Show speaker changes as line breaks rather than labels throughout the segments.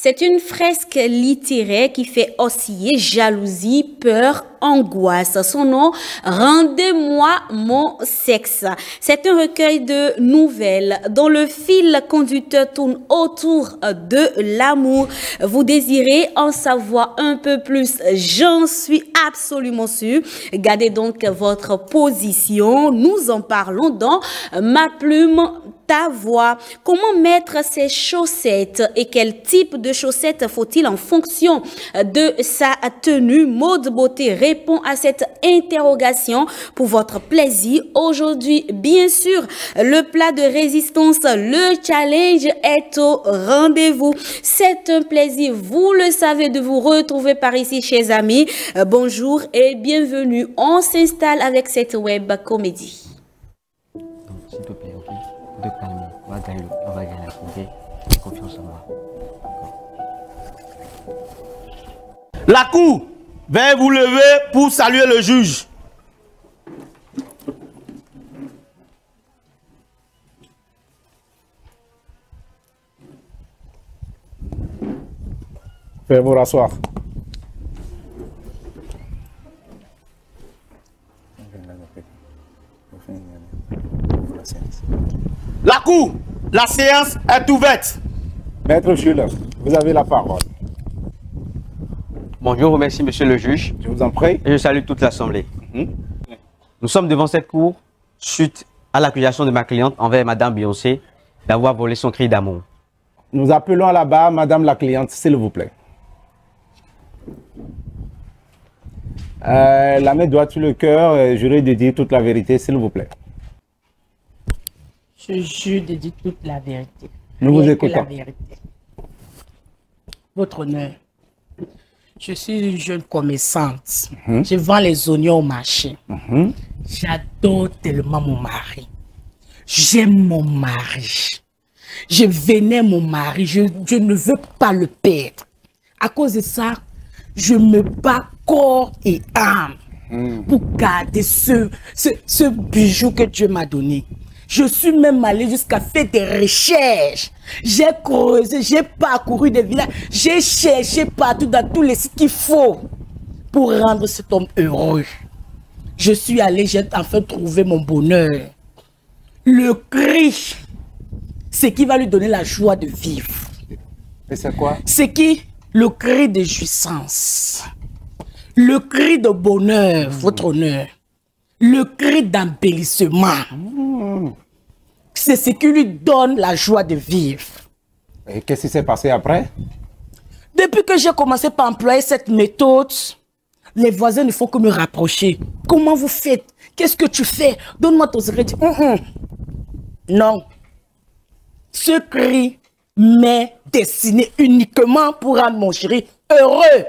C'est une fresque littéraire qui fait osciller jalousie, peur, angoisse. Son nom, Rendez-moi mon sexe. C'est un recueil de nouvelles dont le fil conducteur tourne autour de l'amour. Vous désirez en savoir un peu plus, j'en suis absolument sûre. Gardez donc votre position. Nous en parlons dans Ma plume, ta voix. Comment mettre ses chaussettes et quel type de chaussettes faut-il en fonction de sa tenue? Mode Beauté répond à cette interrogation pour votre plaisir. Aujourd'hui, bien sûr, le plat de résistance, le challenge est au rendez-vous. C'est un plaisir, vous le savez, de vous retrouver par ici, chers amis. Bonjour et bienvenue. On s'installe avec cette web comédie.
S'il te plaît, ok? De calmer, on va gagner la cour, ok? Confiance en moi.
La cour, veuillez vous lever pour saluer le juge.
Veuillez vous rasseoir.
La cour, la séance est ouverte.
Maître Jules, vous avez la parole.
Bon, je vous remercie, monsieur le juge.
Je vous en prie.
Et je salue toute l'Assemblée. Nous sommes devant cette cour suite à l'accusation de ma cliente envers madame Beyoncé d'avoir volé son cri d'amour.
Nous appelons à la barre madame la cliente, s'il vous plaît. La main droite sur le cœur, jurez de dire toute la vérité, s'il vous plaît.
Je jure de dire toute la vérité.
Nous vous
Rien que
écoutons.
la vérité. Votre honneur, je suis une jeune commerçante. Je vends les oignons au marché. J'adore tellement mon mari. J'aime mon mari. Je vénère mon mari. Je ne veux pas le perdre. À cause de ça, je me bats corps et âme pour garder ce bijou que Dieu m'a donné. Je suis même allé jusqu'à faire des recherches. J'ai creusé, j'ai parcouru des villages, j'ai cherché partout dans tous les sites qu'il faut pour rendre cet homme heureux. Je suis allé, j'ai enfin trouvé mon bonheur. Le cri, c'est qui va lui donner la joie de vivre.
Et c'est quoi?
C'est qui? Le cri de jouissance. Le cri de bonheur, votre honneur. Le cri d'embellissement. C'est ce qui lui donne la joie de vivre.
Et qu'est-ce qui s'est passé après?
Depuis que j'ai commencé par employer cette méthode, les voisins ne font que me rapprocher. Comment vous faites? Qu'est-ce que tu fais? Donne-moi ton secret. Non. Ce cri m'est destiné uniquement pour rendre mon chéri heureux.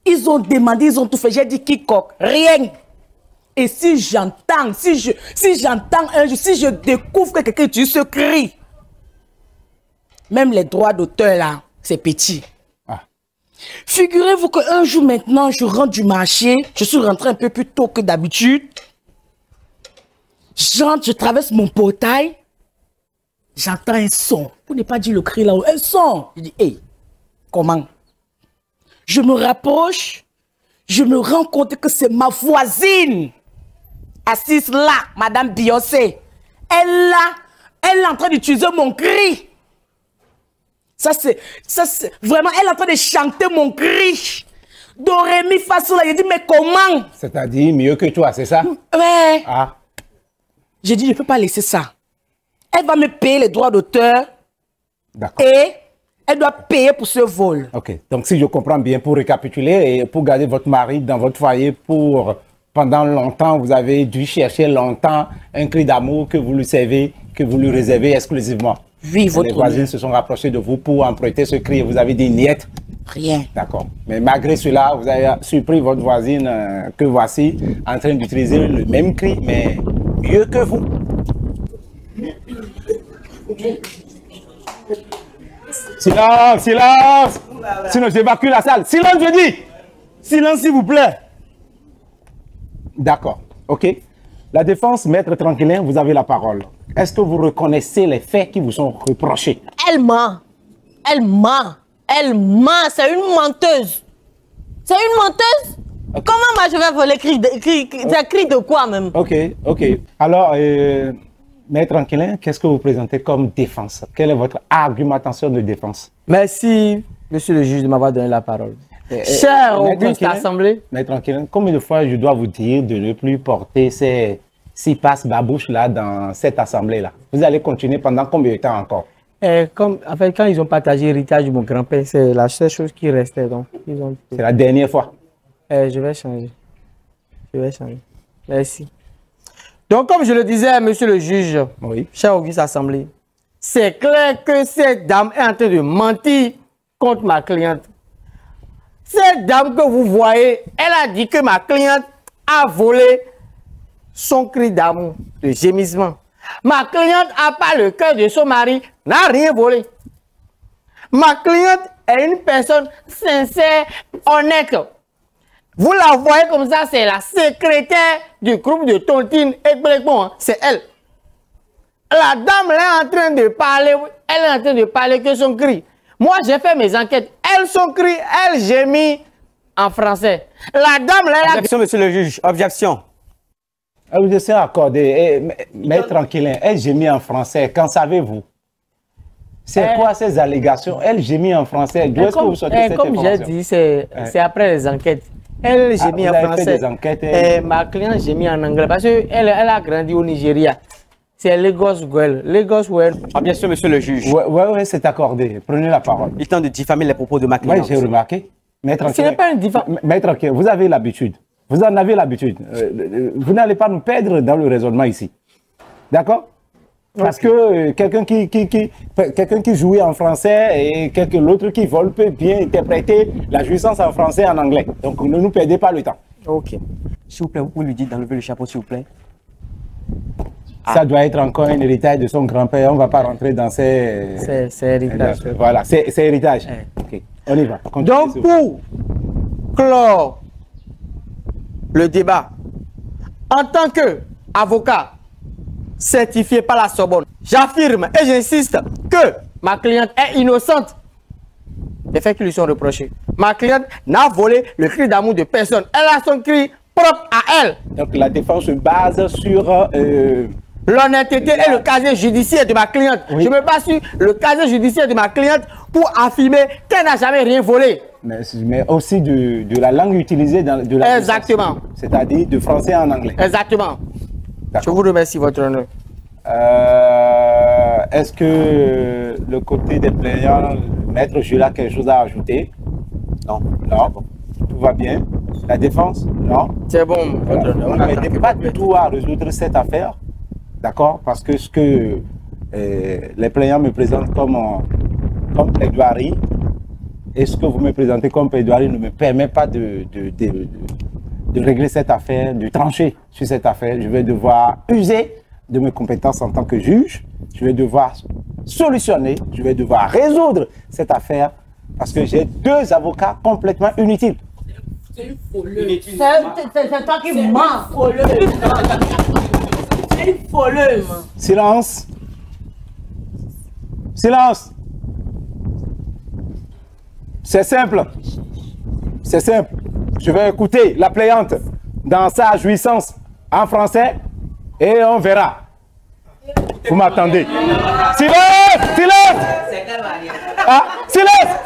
Ils ont demandé, ils ont tout fait. J'ai dit quiconque, rien. Et si j'entends, si j'entends un jour, si je découvre que quelqu'un utilise ce cri, même les droits d'auteur là, c'est petit. Figurez-vous qu'un jour maintenant, je rentre du marché, je suis rentré un peu plus tôt que d'habitude. J'entre, je traverse mon portail, j'entends un son, pour ne pas dire le cri là-haut, un son. Je dis, hey, comment? Je me rapproche, je me rends compte que c'est ma voisine, assise là, madame Beyoncé. Elle est en train d'utiliser mon cri. Ça c'est, vraiment, elle est en train de chanter mon cri. Do, ré, mi, fa, sol. J'ai dit, mais comment?
C'est-à-dire mieux que toi, c'est ça?
Ouais.
Ah.
J'ai dit, je ne peux pas laisser ça. Elle va me payer les droits d'auteur.
D'accord.
Et elle doit payer pour ce vol.
Ok. Donc, si je comprends bien, pour récapituler, et pour garder votre mari dans votre foyer pendant longtemps, vous avez dû chercher longtemps un cri d'amour que vous lui servez, que vous lui réservez exclusivement.
Oui, votre
Les voisins se sont rapprochés de vous pour emprunter ce cri et vous avez dit niet.
Rien.
D'accord. Mais malgré cela, vous avez surpris votre voisine que voici en train d'utiliser le même cri, mais mieux que vous. Silence, silence! Sinon, j'évacue la salle. Silence, je dis! Silence, s'il vous plaît. D'accord. OK. La défense, maître Tranquillin, vous avez la parole. Est-ce que vous reconnaissez les faits qui vous sont reprochés?
Elle ment.
Elle ment. Elle ment. C'est une menteuse. C'est une menteuse. Okay. Comment moi je vais voler cri de quoi même?
Ok. Alors, Maître Anquelin, qu'est-ce que vous présentez comme défense? Quelle est votre argumentation de défense?
Merci, monsieur le juge, de m'avoir donné la parole. Cher Auguste Assemblée.
Maître Anquelin, combien de fois je dois vous dire de ne plus porter ces 6 passes babouches là dans cette assemblée-là? Vous allez continuer pendant combien de temps encore?
En fait, quand ils ont partagé l'héritage de mon grand-père, c'est la seule chose qui restait.
C'est la dernière fois.
Je vais changer. Merci. Donc, comme je le disais, monsieur le juge, oui. Cher Auguste Assemblée, c'est clair que cette dame est en train de mentir contre ma cliente. Cette dame que vous voyez, elle a dit que ma cliente a volé son cri d'amour, de gémissement. Ma cliente n'a pas le cœur de son mari, n'a rien volé. Ma cliente est une personne sincère, honnête. Vous la voyez comme ça, c'est la secrétaire du groupe de Tontine et Blekbon, hein, c'est elle. La dame elle est en train de parler que son cri. Moi, j'ai fait mes enquêtes. Elle, son cri, elle gémit en français. La dame là...
Objection, monsieur le juge. Objection.
Objection accordée. Maître Anquelin, elle gémit en français. Qu'en savez-vous? C'est quoi ces allégations? Elle gémit en français. D'où est-ce que vous sortez cette information?
Comme j'ai dit, c'est après les enquêtes. Elle gémit en français. Fait des enquêtes, ma cliente gémit en anglais parce qu'elle a grandi au Nigeria. C'est Lagos Well. Lagos Well.
Objection, monsieur le juge.
Oui, c'est accordé. Prenez la parole.
Il tente de diffamer les propos de ma cliente.
Oui, j'ai remarqué. Maître Anquelin,
ce n'est pas une diffamation.
Maître Anquelin, vous avez l'habitude. Vous en avez l'habitude. Vous n'allez pas nous perdre dans le raisonnement ici. D'accord? Parce que quelqu'un qui jouit en français et l'autre qui vole peut bien interpréter la jouissance en français et en anglais. Donc ne nous perdez pas le temps.
Ok.
S'il vous plaît, vous pouvez lui dire d'enlever le chapeau, s'il vous plaît.
Ça doit être encore un héritage de son grand-père. On ne va pas rentrer dans ces...
C'est héritage.
Voilà, c'est héritage. Ok, on y va.
Donc pour clore le débat, en tant qu'avocat certifié par la Sorbonne, j'affirme et j'insiste que ma cliente est innocente des faits qui lui sont reprochés. Ma cliente n'a volé le cri d'amour de personne. Elle a son cri propre à elle.
Donc la défense se base sur...
l'honnêteté et le casier judiciaire de ma cliente. Oui. Je me base sur le casier judiciaire de ma cliente pour affirmer qu'elle n'a jamais rien volé.
Mais aussi de la langue utilisée dans de la...
Exactement.
C'est-à-dire de français en anglais.
Exactement. Je vous remercie, votre honneur.
Est-ce que le côté des plaignants, Maître Jules a quelque chose à ajouter?
Non.
Non. Tout va bien. La défense? Non.
C'est bon, votre honneur.
On n'avait pas du tout à résoudre cette affaire. D'accord? Parce que ce que les plaignants me présentent comme plaidoirie et ce que vous me présentez comme plaidoirie ne me permet pas de régler cette affaire, de trancher sur cette affaire. Je vais devoir user de mes compétences en tant que juge. Je vais devoir solutionner, je vais devoir résoudre cette affaire parce que j'ai 2 avocats complètement inutiles.
C'est une foleuse. C'est toi qui mens. C'est une foleuse.
Silence. Silence. C'est simple. C'est simple. Je vais écouter la plaignante dans sa jouissance en français et on verra. Vous m'attendez. Silence! Silence! Ah, silence!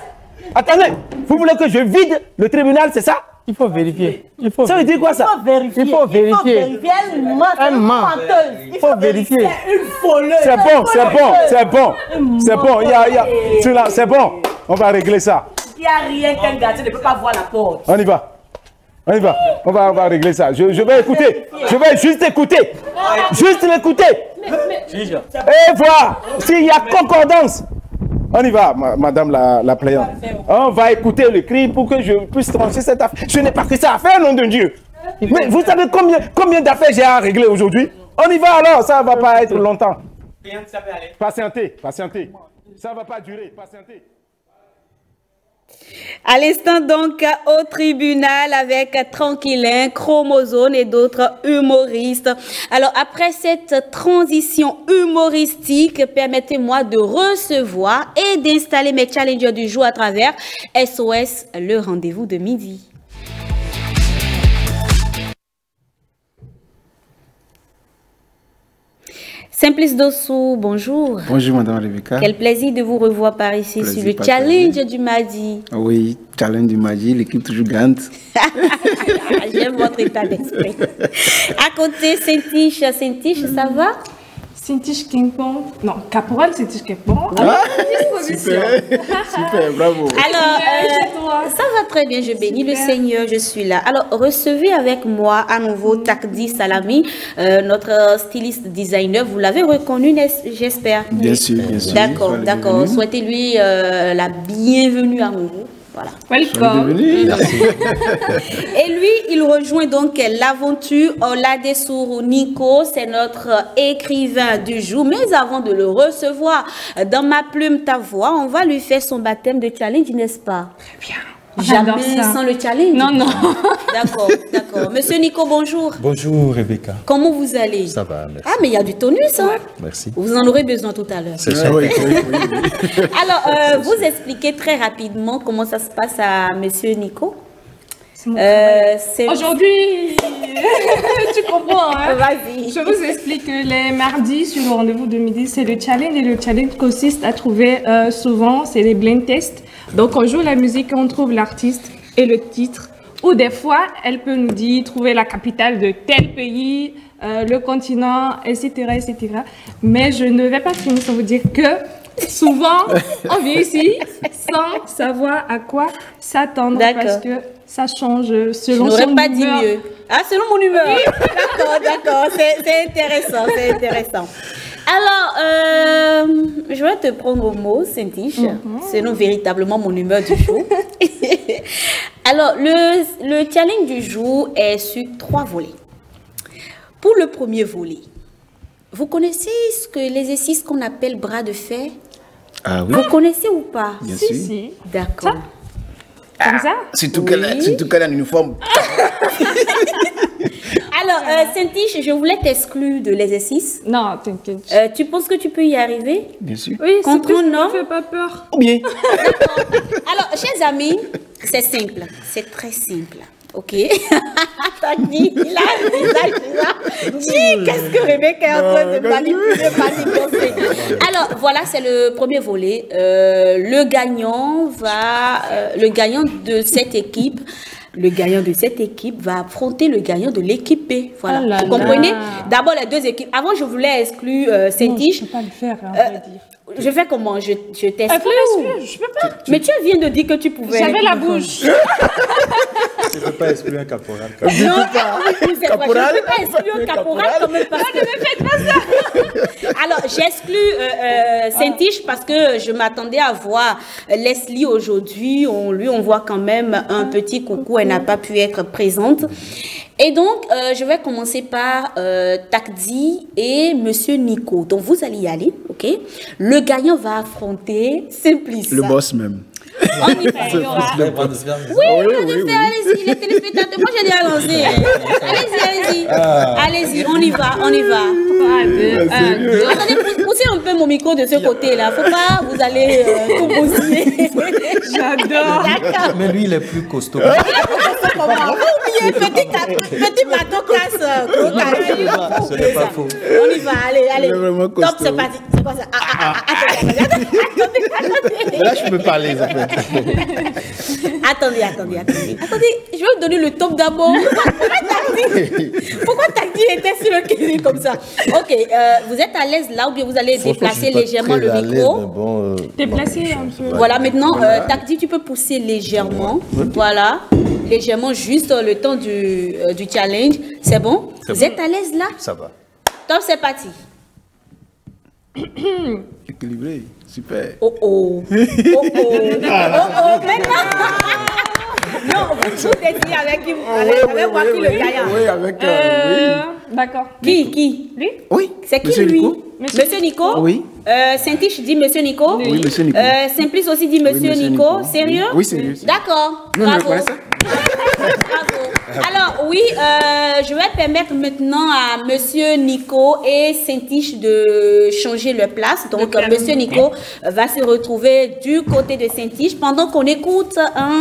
Attendez, vous voulez que je vide le tribunal, c'est ça?
Il faut vérifier.
Ça veut dire quoi ça?
Il faut vérifier.
Elle ment.
Il faut vérifier.
Une foleuse.
C'est bon. C'est bon. On va régler ça.
Il n'y a rien qu'un gardien ne peut pas voir la porte.
On y va. On va régler ça. Je vais écouter. Je vais juste écouter. Juste l'écouter. Et voir s'il y a concordance. On y va, madame la plaignante. On va écouter le cri pour que je puisse trancher cette affaire. Je n'ai pas que ça à faire, nom de Dieu. Mais vous savez combien d'affaires j'ai à régler aujourd'hui? On y va alors, ça ne va pas être longtemps. Patientez. Ça ne va pas durer, patientez.
À l'instant donc au tribunal avec Tranquillin, Chromosome et d'autres humoristes. Alors après cette transition humoristique, permettez-moi de recevoir et d'installer mes challengers du jour à travers SOS, le rendez-vous de midi. Simplice Dossou, bonjour.
Bonjour Madame Rebecca.
Quel plaisir de vous revoir par ici
Plaisir
sur le
partagé.
challenge du mardi.
Oui, challenge du mardi, l'équipe toujours gagne.
J'aime votre état d'esprit. À côté, Saint-Tiche, ça va?
Saint-Tiche King-Pong. Non, Caporal Saint-Tiche King-Pong.
Super, bravo.
Alors, ça va très bien, je bénis le Seigneur, je suis là. Alors, recevez avec moi à nouveau Takdi Salami, notre styliste designer. Vous l'avez reconnu, j'espère?
Bien sûr, bien sûr.
D'accord, d'accord. Souhaitez-lui la bienvenue à nouveau. Voilà.
Welcome.
Et lui, il rejoint donc l'aventure Oladesuru Nico, c'est notre écrivain du jour. Mais avant de le recevoir dans Ma Plume Ta Voix, on va lui faire son baptême de challenge, n'est-ce pas?
Très bien.
Jamais sans le challenge.
Non, non.
D'accord, d'accord. Monsieur Nico, bonjour.
Bonjour Rebecca.
Comment vous allez?
Ça va, merci.
Ah, mais il y a du tonus, hein?
Merci.
Vous en aurez besoin tout à l'heure.
C'est ça.
Oui.
Alors, vous expliquez très rapidement comment ça se passe à Monsieur Nico.
Aujourd'hui, tu comprends, hein?
Vas-y.
Je vous explique que les mardis sur le rendez-vous de midi, c'est le challenge. Et le challenge consiste à trouver souvent, c'est des blind tests. Donc, on joue la musique, on trouve l'artiste et le titre. Ou des fois, elle peut nous dire, trouver la capitale de tel pays, le continent, etc., etc. Mais je ne vais pas finir sans vous dire que souvent, on vient ici sans savoir à quoi s'attendre. Parce que ça change selon son humeur.
Je n'aurais pas dit mieux. Ah, selon mon humeur. D'accord, d'accord. C'est intéressant, c'est intéressant. Alors, je vais te prendre au mot, Saint-Tiche, selon véritablement mon humeur du jour. Alors, le challenge du jour est sur 3 volets. Pour le premier volet, vous connaissez l'exercice qu'on appelle bras de fer?
Ah oui.
Vous connaissez ou pas?
Bien sûr.
Si.
D'accord.
Comme ça?
Surtout qu'elle a un uniforme.
Alors, Saint-Tiche, je voulais t'exclure de l'exercice.
Non, t'inquiète.
Tu penses que tu peux y arriver?
Bien sûr.
Oui,
Contre un homme?
ne fais pas peur.
Bien.
Alors, chers amis, c'est simple. C'est très simple. Ok? Il a qu'est-ce que Rebecca est en train de manipuler? Alors, voilà, c'est le premier volet. Le gagnant de cette équipe. Le gagnant de cette équipe va affronter le gagnant de l'équipe B. Voilà.
Oh là
Vous comprenez?
là.
D'abord, les 2 équipes. Avant, je voulais exclure Saint-Tiche.
Je ne peux pas le faire, à vrai dire.
Je fais comment? Je t'exclus.
Je peux pas.
Mais tu viens de dire que tu pouvais.
J'avais la bouche.
Je ne peux pas exclure un caporal.
Non, c'est vrai, je ne peux pas exclure un caporal quand même parce que...
Ne me faites pas ça.
Alors, j'exclus Saint-Tiche parce que je m'attendais à voir Leslie aujourd'hui. On voit quand même un petit coucou. Elle n'a pas pu être présente. Et donc, je vais commencer par Takdi et Monsieur Nico. Donc, vous allez y aller, ok? Le gagnant va affronter Simplice.
Le boss même.
On y va. Oui, bras de fer, allez-y, les téléspectateurs. Moi, j'ai déjà lancé. Allez-y. Allez-y, on y va. 3, 2, 1. Attendez, poussez un peu mon micro de ce côté-là. Faut pas, vous allez tout bousiller.
J'adore.
Mais lui, il est plus costaud.
Petit bateau casse.
Ce n'est pas faux.
On y va, allez. Top, c'est parti. C'est quoi ça? Attendez.
Là, je peux parler, en fait.
Attendez, je vais vous donner le top d'abord. Pourquoi Takdi était sur le quai comme ça? Ok, vous êtes à l'aise là ou bien vous allez déplacer légèrement le micro?
Déplacer un peu.
Voilà, maintenant, Takdi, tu peux pousser légèrement. Voilà, légèrement, juste le temps du challenge. C'est bon? Vous êtes à l'aise là?
Ça va.
Top, c'est parti.
Équilibré, super.
Oh, maintenant. Non, vous êtes ici avec moi qui le gagnant.
Oui, avec...
D'accord.
Qui
Lui?
Oui.
C'est qui
Monsieur
lui?
Nico.
Monsieur Nico?
Oui.
Saint-Tiche dit Monsieur Nico?
Oui, Monsieur Nico.
Simplice aussi dit Monsieur
Monsieur
Nico.
Nico.
Sérieux?
Oui, sérieux.
D'accord.
Non,
Bravo.
mais ça.
Bravo. Alors, oui, je vais permettre maintenant à Monsieur Nico et Saint-Tiche de changer leur place. Donc, Monsieur Nico va se retrouver du côté de Saint-Tiche pendant qu'on écoute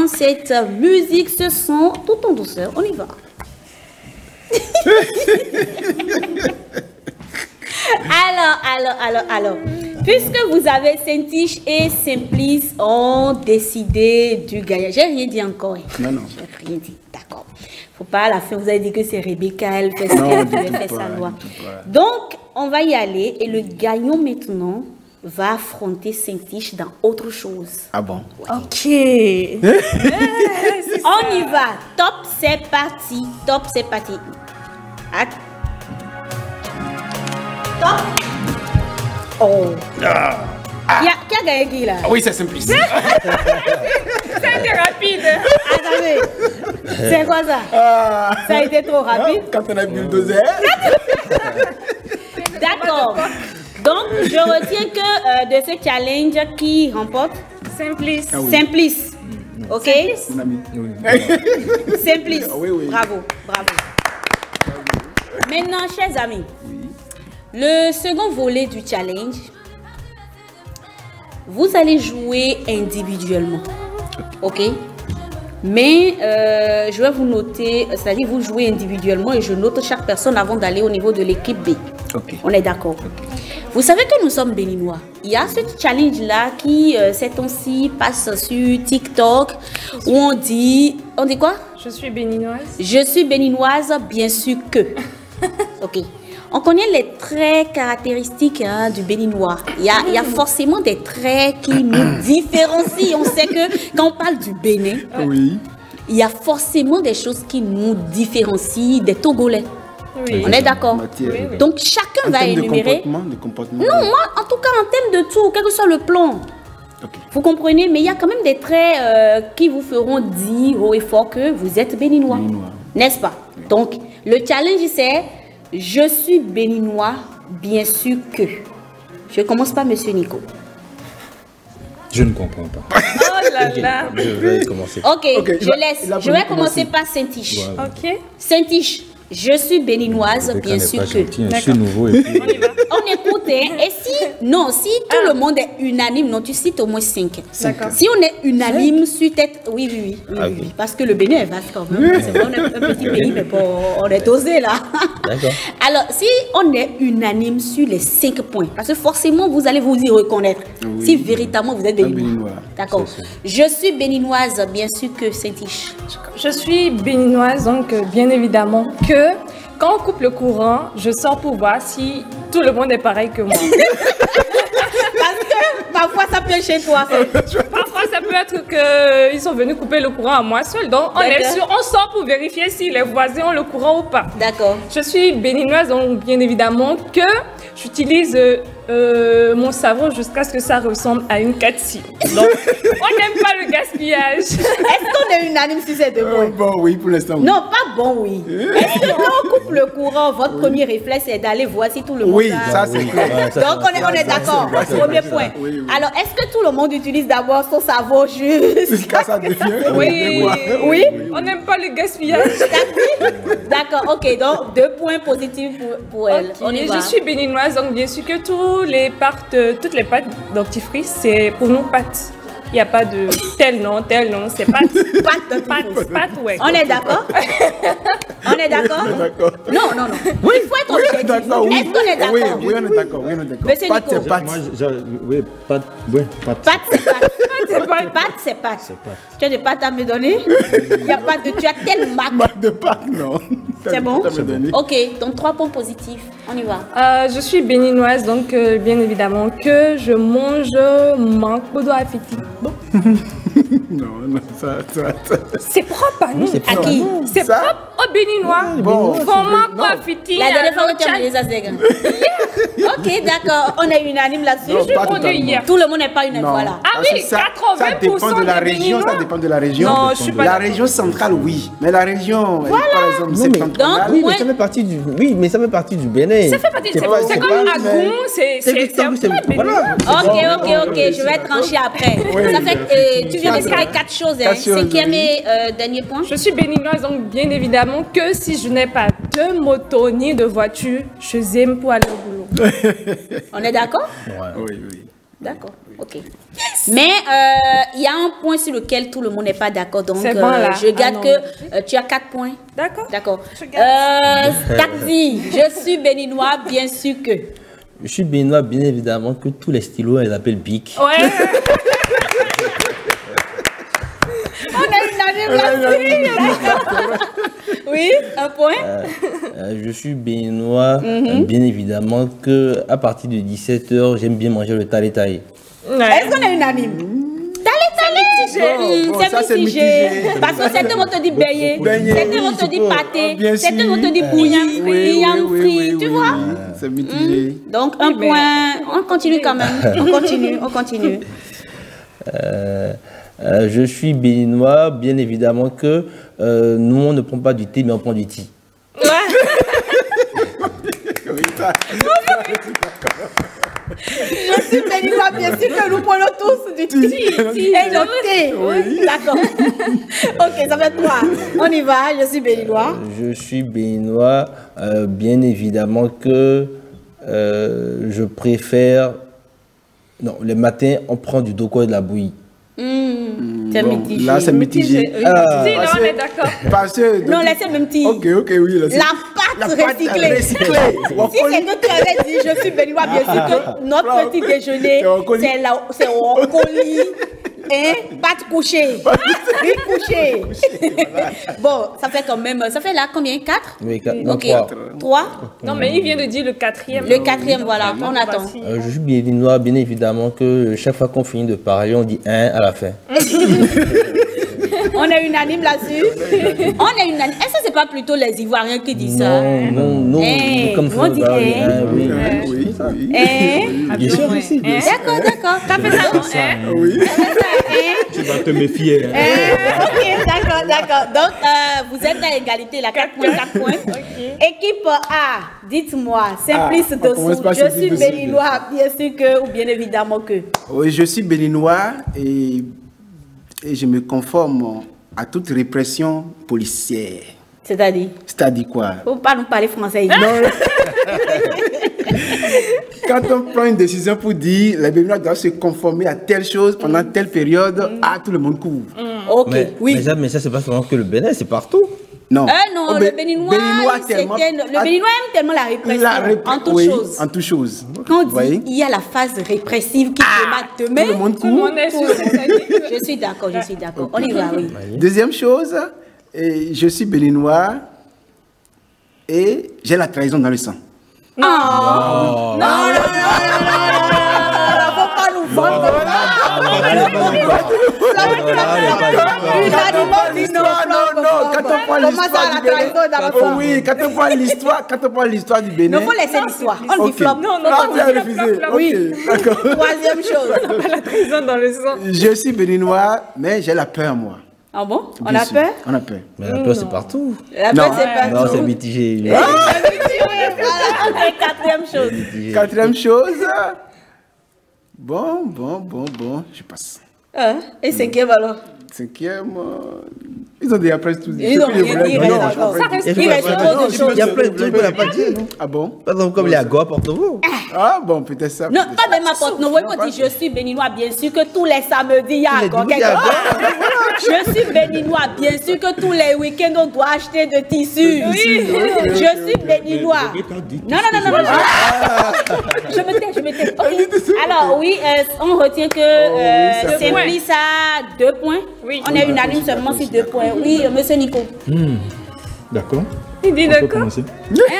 cette musique, ce son, tout en douceur. On y va. Alors, puisque vous avez Saint-Tiche et Simplice ont décidé du gagnant. J'ai rien dit encore.
Non.
J'ai rien dit, d'accord. Faut pas à la fin, vous avez dit que c'est Rebecca, elle fait ce qu'elle devait faire sa loi. Donc, on va y aller et le gagnant maintenant va affronter Saint-Tiche dans autre chose.
Ah bon?
Ok.
On y va. Top, c'est parti. Top, c'est parti. Top. Oh. Qui a gagné qui là?
Ah oui, c'est Simplice.
C'était rapide.
Attendez. C'est quoi ça? Ça a été trop rapide.
Quand on a bulldozer.
D'accord. Donc, je retiens que de ce challenge, qui remporte?
Simplice.
Ah oui.
Simplice. Ok?
Mon ami.
Simplice.
Oui.
Bravo. Maintenant, chers amis, le second volet du challenge, vous allez jouer individuellement. Ok? Mais je vais vous noter, c'est-à-dire vous jouez individuellement et je note chaque personne avant d'aller au niveau de l'équipe B.
Ok.
On est d'accord? Vous savez que nous sommes béninois. Il y a ce challenge-là qui, ces temps-ci, passe sur TikTok où on dit quoi?
Je suis béninoise.
Je suis béninoise, bien sûr que. Ok. On connaît les traits caractéristiques du béninois. Il y a forcément des traits qui nous différencient. On sait que quand on parle du Bénin,
Oui.
il y a forcément des choses qui nous différencient des Togolais.
Oui.
On est d'accord?
Matière.
Donc chacun va énumérer.
De comportement.
Non, moi, en tout cas, en termes de tout, quel que soit le plan.
Ok.
Vous comprenez? Mais il y a quand même des traits qui vous feront dire haut et fort que vous êtes béninois. N'est-ce pas? Donc, le challenge, c'est je suis béninois, bien sûr que. Je commence par Monsieur Nico.
Je ne comprends pas.
Oh là là.
Je vais commencer.
Ok,
Ok,
je laisse. Je vais commencer
commencer.
par Saint-Tiche.
Voilà.
Ok.
Saint-Tiche, je suis béninoise,
Rebecca
bien
n'est
sûr
pas
que.
gentille, je suis nouveau et puis...
On écoute, hein, et si tout le monde est unanime, non, tu cites au moins 5.
D'accord.
Si on est unanime sur tête, oui,
Ah, ok.
parce que le Bénin est vaste quand même. C'est vrai, on est un petit pays, mais bon, on est dosé là.
D'accord.
Alors, si on est unanime sur les 5 points, parce que forcément, vous allez vous y reconnaître, si véritablement vous êtes béninois.
béninois.
D'accord. Je suis béninoise, bien sûr que Saint-Tiche.
Je suis béninoise, donc bien évidemment que quand on coupe le courant, je sors pour voir si tout le monde est pareil que moi.
Parce que parfois, ça peut être chez toi.
Parfois, ça peut être qu'ils sont venus couper le courant à moi seule. Donc, on sort pour vérifier si les voisins ont le courant ou pas.
D'accord.
Je suis béninoise, donc bien évidemment que j'utilise mon savon jusqu'à ce que ça ressemble à une catsup. Donc, on n'aime pas le gaspillage.
Est-ce qu'on est unanime sur ces 2 points?
Bon, oui, pour l'instant. Oui.
Non, pas bon, oui. Est-ce que quand on coupe le courant, votre premier réflexe est d'aller voir si tout le monde
Oui,
a...
ça c'est clair.
Donc, on est d'accord. Premier point.
Oui.
Alors, est-ce que tout le monde utilise d'abord son savon juste
Jusqu'à ça devient.
Oui, on n'aime pas le gaspillage.
D'accord, ok. Donc, 2 points positifs pour elle.
Ok,
On y va.
je suis béninoise, donc bien sûr que toutes les pâtes dentifrice, c'est pour nous pâtes. Il n'y a pas de tel nom, c'est pâtes. Pâtes, ouais.
On est d'accord? On est d'accord? Non. Oui, il faut être objectif.
D'accord, oui.
Est-ce qu'on est d'accord?
Oui, on est d'accord.
Monsieur
Pâte,
Nico.
c'est pâte.
Moi, oui, pâte. Oui, pâte.
Pâte, c'est pâte. Pâte, c'est pâte. Tu as des pâtes à me donner? Il n'y a pas de... Tu as telle marque.
Marque de pâte, non.
C'est bon?
T'as me donné.
Ok, donc 3 points positifs. On y va.
Je suis béninoise, donc bien évidemment que je mange manque de appétit. Bon.
Non, ça.
C'est propre à nous.
À qui?
C'est propre aux Béninois.
Bon,
Comment quoi, Fiti?
La dernière fois que tu as mis ça, c'est grand. Ok, d'accord. On est unanime là-dessus.
Non, pas
Pour de
totalement.
hier.
Tout le monde n'est pas une
Non.
fois là.
Ah
Parce
oui,
que ça
80%
dépend de la
des
région, ça
Béninois.
dépend de la région.
Non, je suis pas
La
d'accord.
région centrale, oui. Mais la région, par exemple,
Non, mais-
septentrionale,
Donc,
Oui,
moi-
mais ça fait partie du. Oui, mais ça fait partie du Bénin.
Ça fait partie de
C'est pas-
c'est
c'est
comme
pas-
Agoum, c'est un peu
Voilà.
Ok, je vais trancher après. Ça fait que tu viens de citer 4 choses. Hein.
4 choses,
Cinquième
oui.
et dernier point.
Je suis béninoise, donc bien évidemment que si je n'ai pas de moto ni de voiture, je aime pour aller au boulot.
On est d'accord?
oui.
D'accord, ok. Mais il y a un point sur lequel tout le monde n'est pas d'accord. Donc,
C'est bon, là.
je garde
Ah, non.
que tu as 4 points.
D'accord.
D'accord.
Je garde.
Tati, je suis béninois, bien sûr que.
Je suis béninois, bien évidemment, que tous les stylos, ils appellent Bic.
Ouais.
On a une année là-dessus. Oui, un point.
Je suis béninois, bien évidemment, que à partir de 17h, j'aime bien manger le tali-tali.
Est-ce qu'on est unanime?
Bon, ça, c'est
C'est mitigé.
mitigé.
Parce que certains vont te dire beignet,
Beignet,
certains vont te dire
Ah,
pâté,
bien
certains
sûr.
vont te dire bouillant, bouillant frit, tu vois?
C'est mitigé.
Donc, un point. On continue quand même. On continue.
Je suis béninois, bien évidemment, que nous, on ne prend pas du thé, mais on prend du thé.
Je suis béninois, bien sûr que nous prenons tous du thé. Et le thé. D'accord. Ok, ça fait 3. On y va, je suis béninois.
Je suis béninois, bien évidemment, que je préfère... Non, le matin, on prend du doko et de la bouillie.
C'est
Bon,
mitigé.
là, c'est mitigé.
Si, là, on est d'accord.
Parce que.
Non, laissez même petit.
Ok, oui. laissez-
La pâte recyclée. Si c'est que tu avais dit, je suis béninois, bien sûr que notre petit déjeuner, c'est rocoli, pâte couchée, riz couché. Bon, ça fait quand même, ça fait là combien? 4?
Oui, non,
Ok,
3.
3.
Non, mais il vient de dire le 4e.
Le 4e, voilà, on attend.
Je suis béninois, bien évidemment, que chaque fois qu'on finit de parler, on dit un à la fin.
On est unanime là-dessus. On est unanime. Est-ce que c'est pas plutôt les Ivoiriens qui disent ça?
Non, comme ça,
on dit
oui. Bien sûr, aussi.
D'accord. T'as fait ça en un?
Oui.
Tu vas te méfier.
Ok, d'accord. Donc, vous êtes à égalité, là, 4 points. Équipe A, dites-moi, Simplice
commence
dessous.
par
Je
Simplice
suis
dessous.
béninois, bien sûr que, ou bien évidemment que.
Oui, je suis béninois et je me conforme à toute répression policière.
C'est-à-dire?
C'est-à-dire quoi?
Faut pas nous parler français.
Quand on prend une décision pour dire les Béninois doivent se conformer à telle chose pendant telle période, tout le monde couvre.
Ok,
Mais ça, c'est pas seulement que le Bénin, c'est partout.
Non.
Non,
Oh,
le Béninois,
tellement-
le Béninois aime tellement la répression en toute
oui,
chose.
en toute chose.
Quand on
Vous voyez?
dit il y a la phase répressive qui démarre demain,
Tout le monde
Tout le
couvre.
monde est sur cette année.
je suis d'accord. On y va, oui.
Deuxième chose, je suis béninois et j'ai la trahison dans le sang.
Non, faut pas nous vendre comme ça.
Quand on prend l'histoire du Bénin, oh oui, quand on prend l'histoire du Bénin.
Il faut laisser l'histoire. On dit
Ok.
flop.
Non,
Vous avez refusé.
Oui.
Ok, d'accord.
Troisième chose.
Pas la trahison dans le sang.
Je suis béninois, mais j'ai la peur, moi.
Ah bon? On
Bien
a
sûr.
peur?
On a peur.
Mais la peur, c'est partout.
La peur, c'est pas
Non,
tout.
c'est mitigé.
Voilà. Ok, quatrième chose.
Quatrième chose. Bon, je passe.
Et cinquième alors?
Cinquième, ils ont déjà presque tout dit.
Ils ont rien dit, il reste encore. Il reste trop de choses.
Il y a plein de trucs qu'on n'a pas dit. Non?
Ah bon?
Par exemple, comme les Agua Porto-Vaux.
Ah bon, peut-être ça.
Non,
peut-être
pas de ma porte. Non, oui, on dit je suis béninois, bien sûr que tous les samedis, il y a encore quelque chose. Je suis béninois, bien sûr que tous les week-ends, on doit acheter de tissus. Oui. Je suis béninois. Non. Je me tais. Ok. Alors, oui, on retient que Simplice a 2 points.
Oui.
On est unanime seulement sur 2 points. Oui, monsieur Nico.
D'accord.
Il dit
On peut
d'accord.
commencer.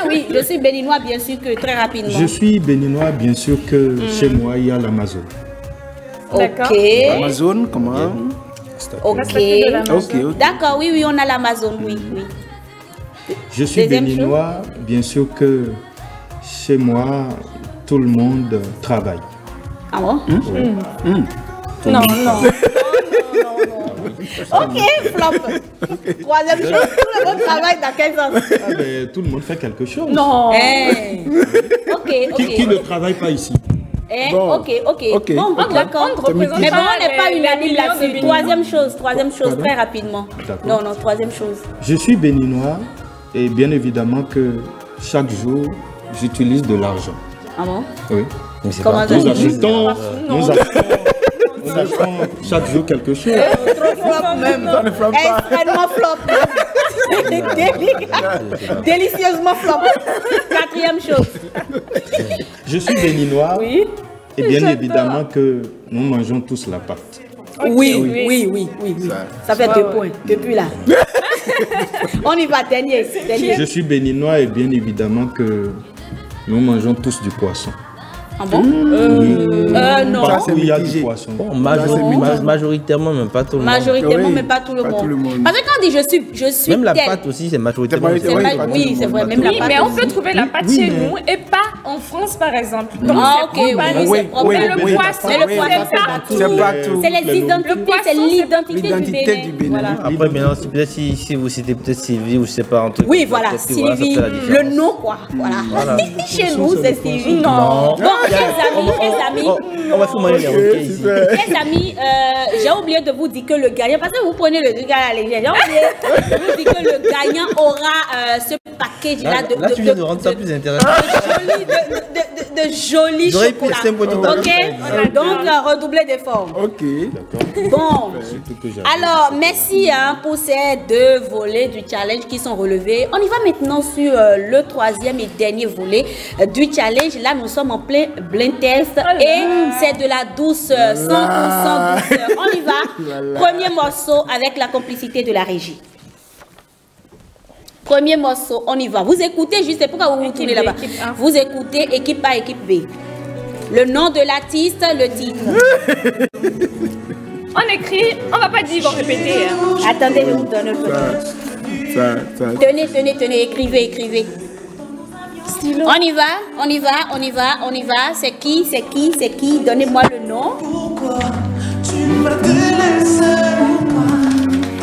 Oui, je suis béninois, bien sûr que très rapidement.
Je suis béninois, bien sûr que chez moi, il y a l'Amazon.
D'accord.
Ok.
Amazon, comment?
statue.
Ok.
La statue de l'Amazon.
Ok.
D'accord, oui, oui, on a l'Amazon, oui, oui.
Je suis
Deuxième
béninois, bien sûr que chez moi, tout le monde travaille.
Ah bon?
Non, non.
Ok, flop. Troisième chose, tout le monde travaille dans quel sens?
Ah ben, tout le monde fait quelque chose.
Non.
Eh. Ok,
Qui ne
ok.
travaille pas ici?
Eh,
Bon.
ok, ok.
Ok.
Bon, d'accord.
On représente
Mais bon,
pas
on n'est pas
les
unanime
millions de
là-dessus.
Béninois.
Troisième chose, très rapidement.
D'accord.
Non, non, troisième chose.
Je suis béninois et bien évidemment que chaque jour, j'utilise de l'argent.
Ah bon?
Oui.
Comment ça?
Nous achetons chaque jour quelque chose.
Trop flop même.
Ça ne flamme pas.
Extrêmement flop. Délicieusement flop. Quatrième chose.
Je suis béninois
Oui.
et bien évidemment que nous mangeons tous la pâte.
Oui. Ça fait 2 points. Depuis là. On y va, dernier.
Je suis béninois et bien évidemment que nous mangeons tous du poisson.
Ah bon? Non.
Partout il y a du
mitigé.
poisson.
Bon, majoritairement, même pas tout le monde.
Majoritairement,
Oui,
mais pas tout le
pas
monde.
tout le monde.
Parce que quand on dit je suis
Même la
tel,
pâte aussi, c'est majoritairement.
C'est
c'est
majoritairement.
mal-
pas tout
oui,
le
c'est
monde,
vrai,
pas
même
tout
la
Oui,
pâte.
mais on
aussi.
peut trouver la pâte chez nous et pas en France, par exemple. Donc,
Ah, ok,
c'est
oui,
probable.
oui,
oui,
c'est propre.
oui,
Mais le
oui,
poisson,
Mais le
oui,
poisson,
c'est
c'est
partout.
C'est partout.
C'est les identités,
poisson,
c'est l'identité du
l'identité du
Bénin.
Bénin.
Voilà.
Après, maintenant, c'est peut-être si vous citez peut-être Sylvie ou je sais pas, un truc.
Oui,
comme ça,
voilà,
peut-être que voilà, ça
Sylvie,
fait la
le
différence.
nom quoi. Voilà. Chez nous, c'est Sylvie.
Non.
Bon, chers amis,
Oh, on va manger les roquets ici.
chers amis, j'ai oublié de vous dire que le gagnant, parce que vous prenez le truc à la légère, j'ai oublié de vous dire que le gagnant aura ce package-là
Là, tu viens de rendre ça plus intéressant.
de jolis
J'aurais pu
chocolats.
laisser un peu tout à l'heure.
Ok, donc redoubler d'efforts.
Ok.
Bon,
Surtout que j'adore.
alors merci pour ces 2 volets du challenge qui sont relevés. On y va maintenant sur le 3e et dernier volet du challenge. Là, nous sommes en plein blind test et c'est de la douce, 100% douceur. On y va. Premier morceau avec la complicité de la régie. Premier morceau, on y va. Vous écoutez, juste c'est pourquoi vous vous tournez là-bas.
équipe A.
Vous écoutez équipe A, équipe B. Le nom de l'artiste, le titre.
On écrit, on va pas dire, ils vont répéter. Hein.
Attendez, je vous donne le premier.
Ça.
Tenez, écrivez. On y va. C'est qui? Donnez-moi le nom.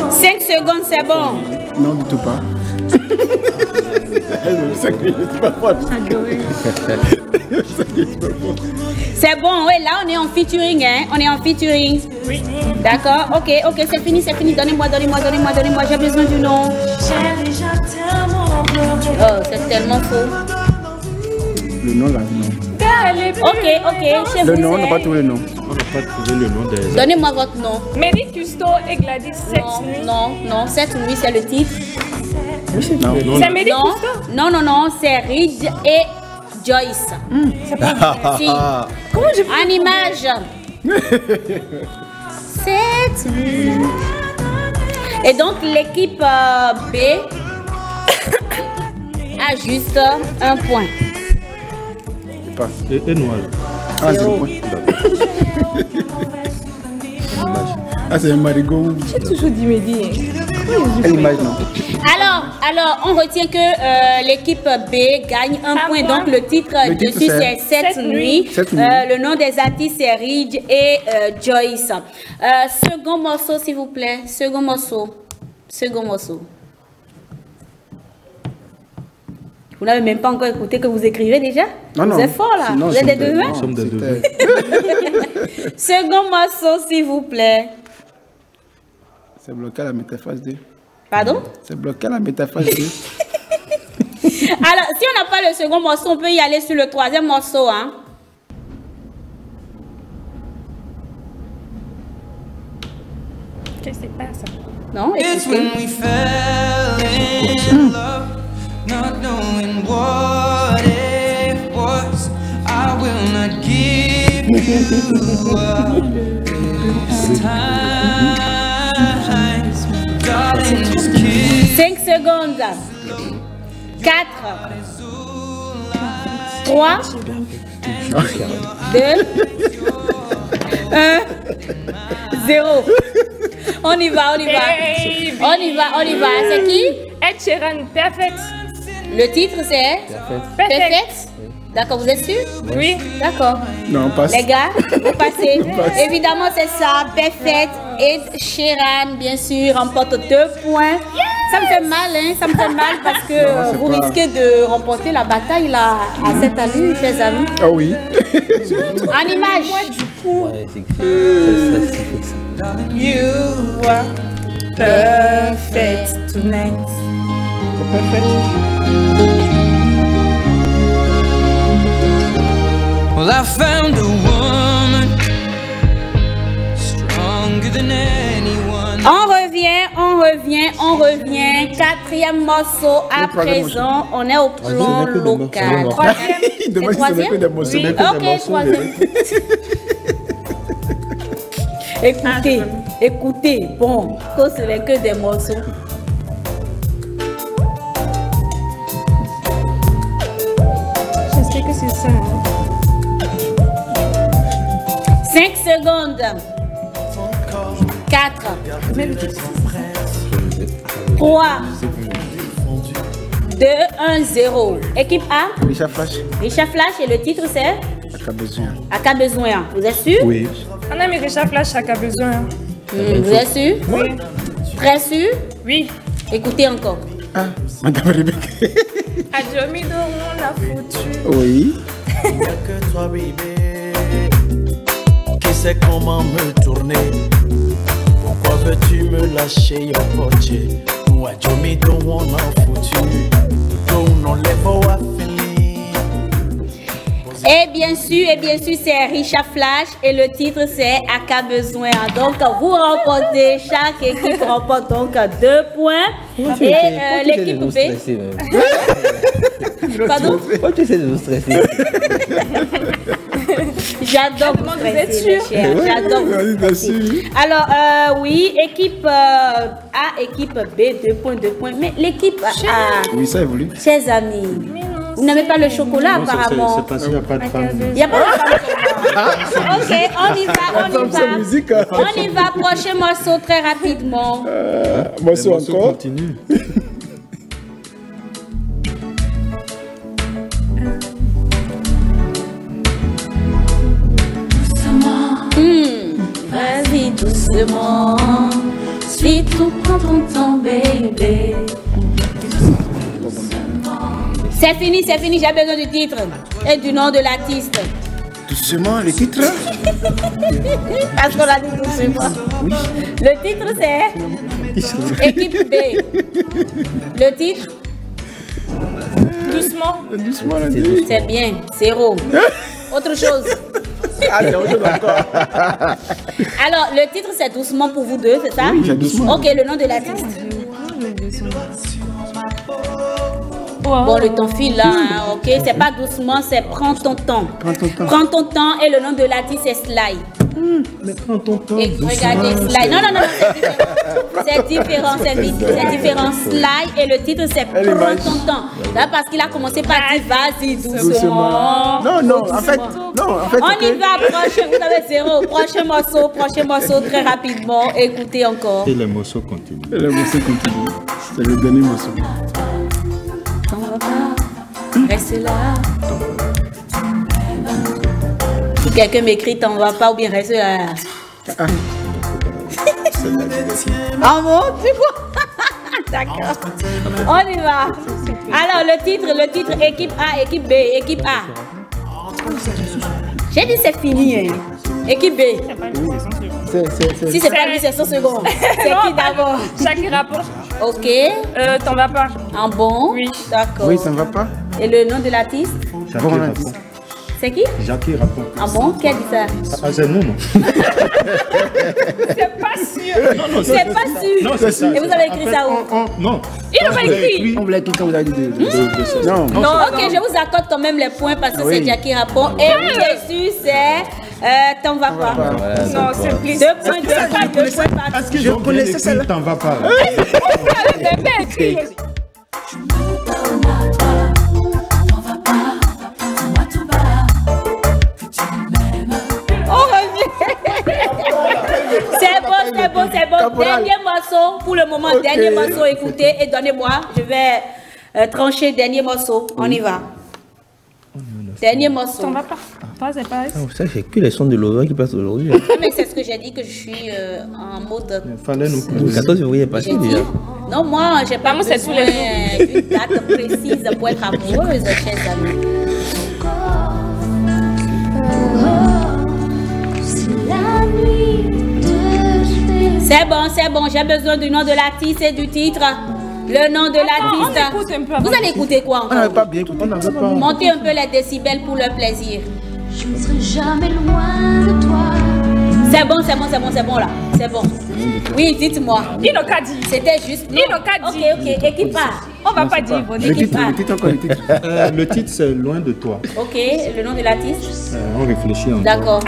5 secondes, c'est bon.
Non, du tout pas.
C'est bon, oui, là on est en featuring, hein. On est en featuring. D'accord, ok, c'est fini. Donnez-moi, j'ai besoin du nom. Oh, c'est tellement faux.
Le nom là, non.
Ok, chez
Le
vous,
nom, on n'a
c'est-
pas trouvé le nom.
On n'a pas trouvé le nom des...
Donnez-moi votre nom.
Mary Custo et Gladys Sex Nuit.
Non, cette nuit, c'est le titre.
Non.
C'est Mary Custo?
Non, c'est Ridge et Joyce. Si.
Comment j'ai pu
En image. Cette nuit. Et donc, l'équipe B a juste 1 point.
Et noir.
Ah, c'est le point. Ah, c'est un marigot.
J'ai toujours dit Mehdi.
Quelle image, non?
Alors, on retient que l'équipe B gagne 1 point.
point.
Donc, le titre
Le titre,
dessus, c'est
c'est
Cette nuit.
Cette nuit.
Le nom des artistes, c'est Ridge et Joyce. Second morceau, s'il vous plaît. Second morceau. Vous n'avez même pas encore écouté que vous écrivez déjà?
Non,
Vous
non.
êtes fort là.
Sinon,
Vous êtes des
c'était-
deux
non,
Nous sommes des
c'était-
deux.
Second morceau, s'il vous plaît.
C'est bloqué à la métaphase 2.
Pardon?
C'est bloqué à la métaphase 2.
Alors, si on n'a pas le second morceau, on peut y aller sur le 3e morceau, hein?
Qu'est-ce qui se passe?
Non?
It's
Écoutez.
when we fell in love, not knowing what it was. I will not give you up this time. Darling, just kiss
5 secondes. 4, 3, 2, 1, 0. On y va, on y va.
Baby.
On y va, on y va. C'est qui?
Ed Sheeran, Perfect.
Le titre c'est Perfect. D'accord, vous êtes sûr?
Oui.
D'accord.
Non, on passe.
Les gars, vous passez.
On passe.
Évidemment, c'est ça. Perfect. Ed Sheeran, bien sûr, remporte 2 points. Ça me fait mal, hein. Ça me fait mal parce que
Non, c'est
vous
pas-
risquez de remporter la bataille là à cette allure, chers amis.
Ah oui.
En image.
Ouais, c'est écrit. Ça, c'est ça.
You are perfect tonight.
Well, I found a woman stronger than anyone.
On revient. Quatrième morceau à présent. On est au plan local.
Il demande si ce n'est que des morceaux.
Oui. Ok, troisième. Écoutez. Bon, que ce n'est que des morceaux.
J'espère que c'est ça.
5 secondes. 4. 3. 2, 1, 0. Équipe A.
Richard Flash.
Richard Flash et le titre c'est
Aka besoin.
Aka besoin. Vous êtes sûr?
Oui.
On a mis Richard Flash, chacun besoin.
Vous êtes sûr?
Oui.
Très sûr?
Oui.
Écoutez encore.
Ah, Madame Rebecca.
Adieu, Mido, on a foutu.
Oui.
Que toi, bébé, qui sait comment me tourner. Pourquoi veux-tu me lâcher au portier? Moi, Jomi, dont on a foutu. Dont on lève au affaire.
Et bien sûr, c'est Richard Flash et le titre c'est Aka besoin. Donc vous remportez, chaque équipe remporte donc 2 points. Et l'équipe B. Pardon?
Pourquoi tu essaies de nous stresser?
J'adore vous stresser, mes chers. J'adore vous stresser. Alors, oui, équipe A, équipe B, 2 points, 2 points. Mais l'équipe A,
Oui, ça évolue.
chers amis, vous n'avez pas le chocolat apparemment.
C'est parce qu'il n'y a pas de femme.
Il n'y a pas de femme. Ok, on y va. On y va. Prochain morceau très rapidement.
Morceau encore.
Continue.
Vas-y doucement, suis tout, prends ton temps, bébé. C'est fini, j'ai besoin du titre et du nom de l'artiste.
Doucement, le titre.
Parce qu'on a dit doucement.
Oui.
Le titre c'est équipe B. Le titre doucement.
Doucement, la nuit.
C'est bien, 0. Autre chose.
Allez, autre chose encore.
Alors, le titre c'est doucement pour vous deux, c'est ça?
Oui, c'est doucement.
Ok, le nom de l'artiste. Bon, le temps file là, hein, ok? C'est pas doucement, c'est prends ton temps.
Prends ton temps.
Prends ton temps et le nom de l'artiste c'est Sly.
Mais prends ton temps.
Et regardez Sly. Non, c'est différent. C'est différent. Sly et le titre c'est prends ton temps. Là, parce qu'il a commencé par dire vas-y doucement.
Non, en fait,
On y va, prochain, vous avez 0. Prochain morceau très rapidement. Écoutez encore.
Et les morceaux continuent.
Le morceau continue. C'est le dernier morceau.
T'en vas pas, reste là. Si quelqu'un m'écrit t'en vas pas ou bien reste là. Ah bon, tu vois? D'accord. On y va. Alors le titre, équipe A, équipe B, équipe A. J'ai dit c'est fini, hein. Équipe B. Si c'est pas 1700 secondes. C'est qui d'abord?
Chaque rapport.
Ok.
T'en vas pas.
En bon?
Oui.
D'accord.
Oui, ça ne va pas.
Et le nom de l'artiste?
Jackie Rapon.
C'est qui?
Jackie Rapon.
Ah bon? Qui a dit ça?
Ah, c'est nous, non?
C'est pas sûr.
Non,
C'est pas sûr.
Non, c'est ça.
Et vous avez écrit ça où?
Non.
Il n'a pas écrit.
On vous l'a écrit quand vous avez dit de Non.
Ok, je vous accorde quand même les points parce que c'est Jackie Rapon. Et Jésus, c'est t'en vas pas.
Non, c'est plus.
2 points par
Est-ce qu'ils ont bien écrit t'en vas pas?
On revient. C'est bon, dernier morceau, pour le moment, dernier morceau, écoutez et donnez-moi. Je vais trancher dernier morceau. On y va. Dernier morceau.
On va pas. C'est pas.
Ça, c'est que les sons de l'Over qui passent aujourd'hui.
Mais c'est ce que j'ai dit que je suis en mode.
Fallait nous.
Le 14 février est passé déjà.
Non, moi, j'ai pas besoin d'une date précise pour être amoureuse, chers amis. C'est bon, j'ai besoin du nom de l'artiste et du titre. Le nom de l'artiste. Vous allez écouter quoi encore?
On n'avait pas bien écouté.
Montez un peu les décibels pour le plaisir.
Je ne serai jamais loin de toi.
C'est bon là. C'est bon. Oui, dites-moi.
Il n'a qu'à dire.
C'était juste.
Il n'a qu'à dire.
Ok. Et qui part? On va pas dire.
Le titre,
le titre, c'est Loin de toi.
Ok, le nom de l'artiste.
On réfléchit encore.
D'accord.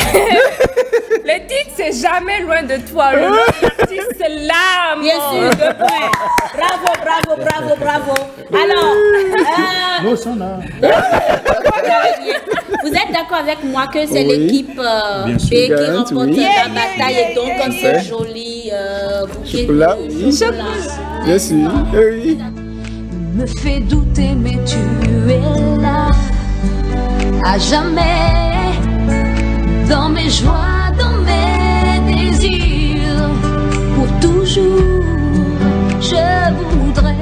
Le titre, c'est Jamais loin de toi. Le nom de l'artiste, c'est L'âme.
Bien sûr, 2 points. Bravo. Alors, vous êtes d'accord avec moi que c'est l'équipe B qui remporte la bataille et donc c'est joli bouquet de chocolat.
Bien sûr, oui.
Me fait douter, mais tu es là. À jamais, dans mes joies, dans mes désirs, pour toujours, je voudrais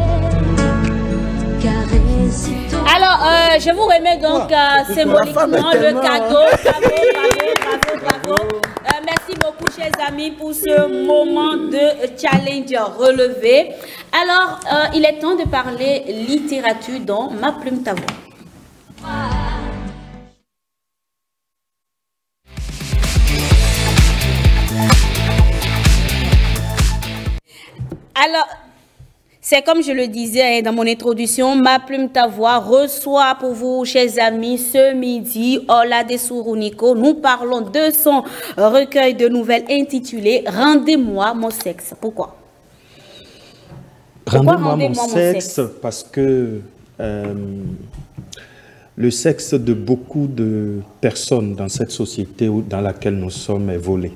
caresser ton...
Alors, je vous remets donc symboliquement le cadeau. Bravo. Merci beaucoup, chers amis, pour ce moment de challenge relevé. Alors, il est temps de parler littérature dans Ma plume ta voix. Alors, c'est comme je le disais dans mon introduction, Ma plume ta voix reçoit pour vous, chers amis, ce midi, Ola Desouruniko. Nous parlons de son recueil de nouvelles intitulé Rendez-moi mon sexe. Pourquoi?
Rendez-moi mon sexe parce que le sexe de beaucoup de personnes dans cette société dans laquelle nous sommes est volé.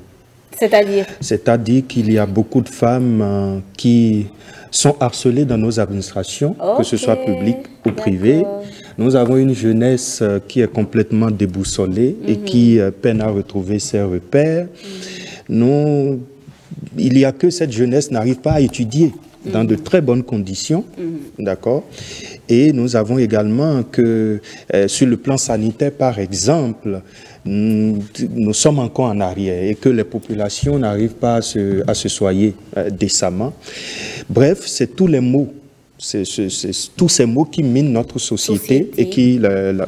C'est-à-dire?
C'est-à-dire qu'il y a beaucoup de femmes qui sont harcelées dans nos administrations, que ce soit public ou privé. Nous avons une jeunesse qui est complètement déboussolée et qui peine à retrouver ses repères. Il y a que cette jeunesse n'arrive pas à étudier dans de très bonnes conditions, d'accord? Et nous avons également que sur le plan sanitaire, par exemple, nous sommes encore en arrière et que les populations n'arrivent pas à se soigner décemment. Bref, c'est tous les mots. C'est tous ces mots qui minent notre société et qui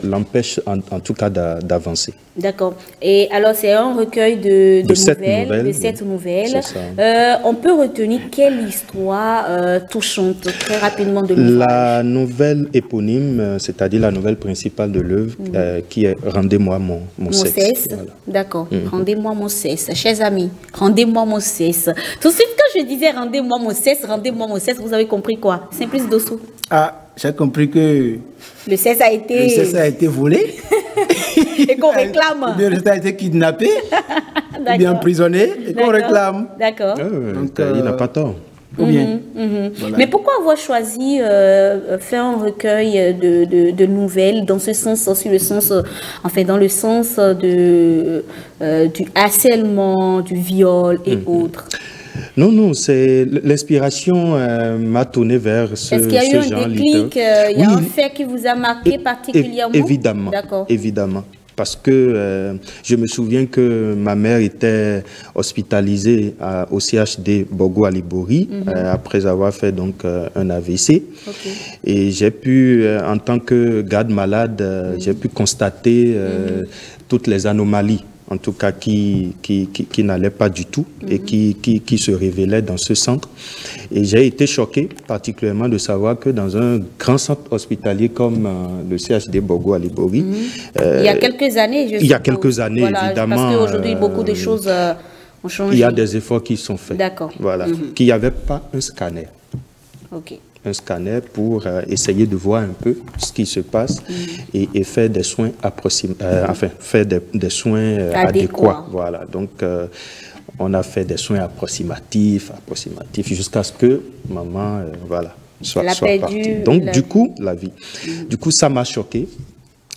l'empêchent en tout cas d'avancer.
D'accord. Et alors, c'est un recueil de nouvelles, 7 nouvelles. On peut retenir quelle histoire touchante, très rapidement, de l'ouvrage?
La nouvelle éponyme, c'est-à-dire la nouvelle principale de l'œuvre, qui est Rendez-moi mon sexe. Voilà.
D'accord. Rendez-moi mon sexe. Chers amis, rendez-moi mon sexe. Tout de suite, quand je disais rendez-moi mon sexe, vous avez compris quoi? Simplice Dossou.
Ah, j'ai compris que
le sexe a été
volé.
Et qu'on réclame.
Ou bien le sexe a été kidnappé. Ou bien emprisonné. Et qu'on réclame.
D'accord.
Donc, il n'a pas tort.
Ou bien.
Voilà. Mais pourquoi avoir choisi faire un recueil de nouvelles dans ce sens, sur le sens, dans le sens du harcèlement, du viol et autres?
Non, c'est l'inspiration m'a tourné vers ce genre.
Est-ce qu'il y a eu un déclic, il y a un fait qui vous a marqué particulièrement?
Évidemment, évidemment. Parce que je me souviens que ma mère était hospitalisée au CHD Bogo à Libori après avoir fait donc un AVC. Et j'ai pu, en tant que garde malade, j'ai pu constater toutes les anomalies, en tout cas qui n'allaient pas du tout et qui se révélaient dans ce centre. Et j'ai été choqué particulièrement de savoir que dans un grand centre hospitalier comme le CHD Bogo à Libori,
il y a quelques années,
évidemment.
Parce qu'aujourd'hui, beaucoup de choses ont changé.
Il y a des efforts qui sont faits.
D'accord.
Voilà. Qu'il n'y avait pas un scanner.
Ok.
Un scanner pour essayer de voir un peu ce qui se passe et faire des soins faire des soins adéquats. Voilà. Donc, on a fait des soins approximatifs, jusqu'à ce que maman, voilà, soit partie. Donc, du coup, la vie. Du coup, ça m'a choqué.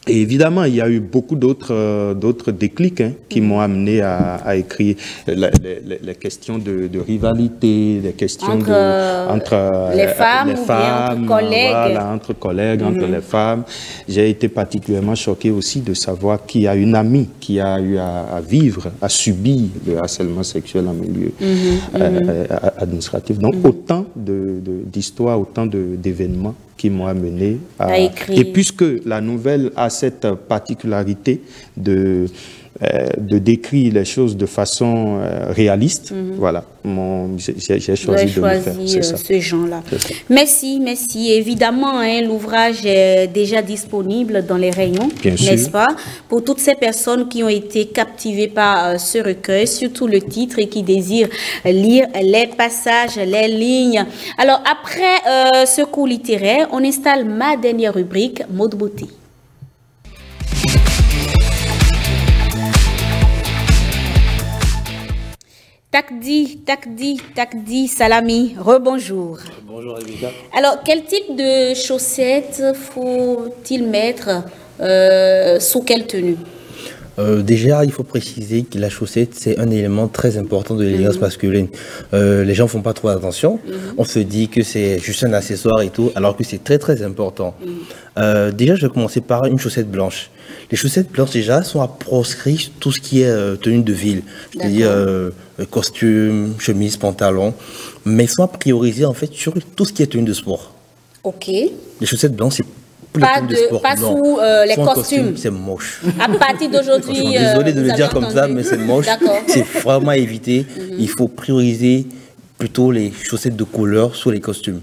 Et évidemment, il y a eu beaucoup d'autres déclics qui m'ont amené à écrire les questions de rivalité, les questions entre
les femmes, entre collègues.
Voilà, entre collègues, entre les femmes. J'ai été particulièrement choqué aussi de savoir qu'il y a une amie qui a eu à vivre, à subir le harcèlement sexuel en milieu administratif. Donc, autant d'histoires, autant d'événements qui m'ont amené à écrire. Et puisque la nouvelle a cette particularité de décrire les choses de façon réaliste, voilà, j'ai choisi de le faire.
Ce genre-là. Merci. Évidemment, l'ouvrage est déjà disponible dans les rayons, n'est-ce pas? Pour toutes ces personnes qui ont été captivées par ce recueil, surtout le titre et qui désirent lire les passages, les lignes. Alors, après ce cours littéraire, on installe ma dernière rubrique, Mots de beauté. Takdi, Salami, rebonjour.
Bonjour, Evita.
Alors, quel type de chaussettes faut-il mettre sous quelle tenue?
Déjà, il faut préciser que la chaussette, c'est un élément très important de l'élégance masculine. Les gens ne font pas trop attention. On se dit que c'est juste un accessoire et tout, alors que c'est très, très important. Déjà, je vais commencer par une chaussette blanche. Les chaussettes blanches, déjà, sont à proscrire tout ce qui est tenue de ville. C'est-à-dire costume, chemise, pantalon. Mais sont à prioriser, en fait, sur tout ce qui est tenue de sport.
OK.
Les chaussettes blanches, c'est
pas sous les costumes.
C'est moche.
À partir d'aujourd'hui,
désolé de le dire comme ça, mais c'est moche. C'est vraiment à éviter. Il faut prioriser plutôt les chaussettes de couleur sur les costumes.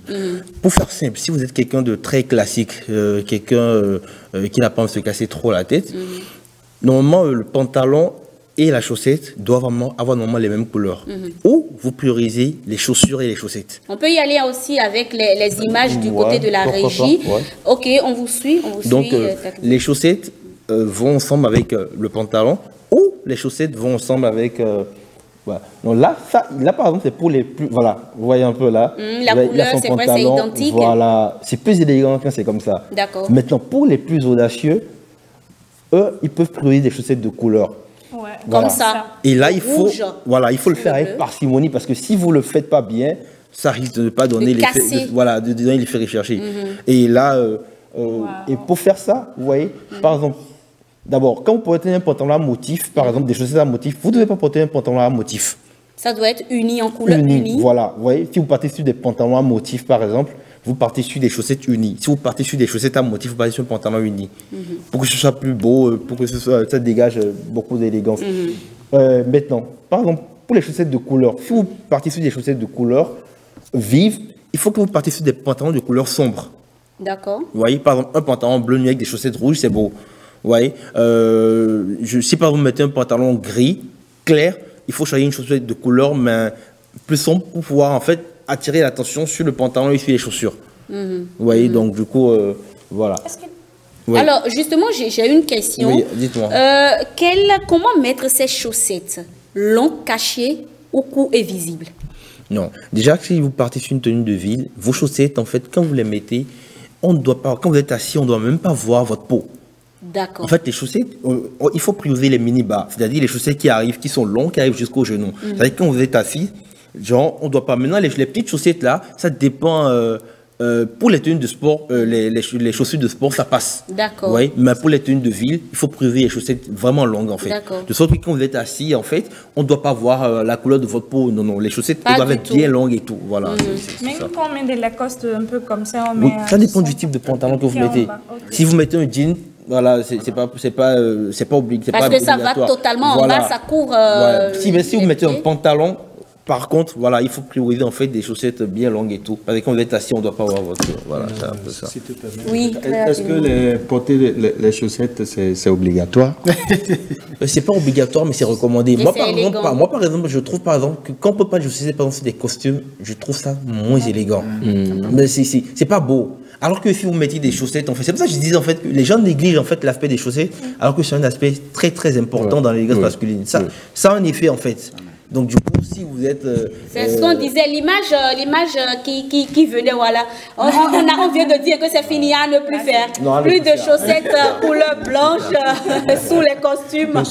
Pour faire simple, si vous êtes quelqu'un de très classique, quelqu'un qui n'a pas envie de se casser trop la tête, normalement le pantalon et la chaussette doivent avoir normalement les mêmes couleurs. Ou vous priorisez les chaussures et les chaussettes.
On peut y aller aussi avec les images du côté de la régie. Ok, on vous suit.
Donc, les chaussettes vont ensemble avec le pantalon, ou les chaussettes vont ensemble avec... voilà. Donc là, par exemple, c'est pour les plus... Voilà, vous voyez un peu là.
La couleur, c'est vrai, c'est identique.
Voilà, c'est plus élégant quand c'est comme ça.
D'accord.
Maintenant, pour les plus audacieux, eux, ils peuvent prioriser des chaussettes de couleur.
Ouais, voilà. Comme ça.
Et là, il faut le faire avec parcimonie, parce que si vous ne le faites pas bien, ça risque de ne pas donner l'effet de donner l'effet recherché. Et là, et pour faire ça, vous voyez, par exemple, d'abord, quand vous portez un pantalon à motif, par exemple, des chaussettes à motif, vous ne devez pas porter un pantalon à motif.
Ça doit être uni en couleur unie.
Voilà, vous voyez, si vous partez sur des pantalons à motif, par exemple, vous partez sur des chaussettes unies. Si vous partez sur des chaussettes à motif, vous partez sur un pantalon uni. Pour que ce soit plus beau, pour que ça dégage beaucoup d'élégance. Maintenant, par exemple, pour les chaussettes de couleur, si vous partez sur des chaussettes de couleur vive, il faut que vous partiez sur des pantalons de couleur sombre.
D'accord.
Vous voyez, par exemple, un pantalon bleu nuit avec des chaussettes rouges, c'est beau. Vous voyez, si par exemple vous mettez un pantalon gris, clair, il faut choisir une chaussette de couleur, mais plus sombre pour pouvoir en fait attirer l'attention sur le pantalon et sur les chaussures. Vous voyez, donc du coup, voilà.
Oui. Alors, justement, j'ai une question.
Oui, dites-moi.
Comment mettre ces chaussettes? Long, caché ou court et visible?
Non. Déjà, si vous partez sur une tenue de ville, vos chaussettes, en fait, quand vous les mettez, on ne doit pas, quand vous êtes assis, on ne doit même pas voir votre peau.
D'accord.
En fait, les chaussettes, il faut prioriser les mini-bas, c'est-à-dire les chaussettes qui arrivent, qui sont longues, qui arrivent jusqu'au genou. C'est-à-dire que quand vous êtes assis, genre, on ne doit pas. Maintenant, les petites chaussettes là, ça dépend. Pour les tenues de sport, les chaussures de sport, ça passe.
D'accord.
Oui, mais pour les tenues de ville, il faut prioriser les chaussettes vraiment longues en fait.
D'accord.
De sorte que quand vous êtes assis, en fait, on ne doit pas voir la couleur de votre peau. Non, non, les chaussettes doivent être bien longues et tout. Voilà.
Même quand on met des Lacoste un peu comme ça, on met.
Oui, ça dépend du type de pantalon que vous mettez. Okay. Si vous mettez un jean, voilà, c'est pas obligatoire.
Parce que ça va totalement en bas, ça court.
Si vous mettez un pantalon. Par contre, voilà, il faut prioriser en fait des chaussettes bien longues et tout. Parce que quand vous êtes assis, on ne doit pas voir votre... Voilà, c'est un peu ça.
Oui,
est-ce que porter les chaussettes, c'est obligatoire?
C'est pas obligatoire, mais c'est recommandé. Moi par exemple, je trouve par exemple que quand on peut pas chaussettes, par exemple, sur des costumes, je trouve ça moins élégant. Mais c'est pas beau. Alors que si vous mettez des chaussettes, en fait, c'est pour ça que je disais en fait que les gens négligent en fait l'aspect des chaussettes, alors que c'est un aspect très très important dans l'élégance masculine. Ça a un effet en fait. Donc, du coup, si vous êtes...
c'est ce qu'on disait, l'image qui venait, voilà. On vient de dire que c'est fini à ne plus faire.
Non,
plus de chaussettes couleur blanche sous les costumes.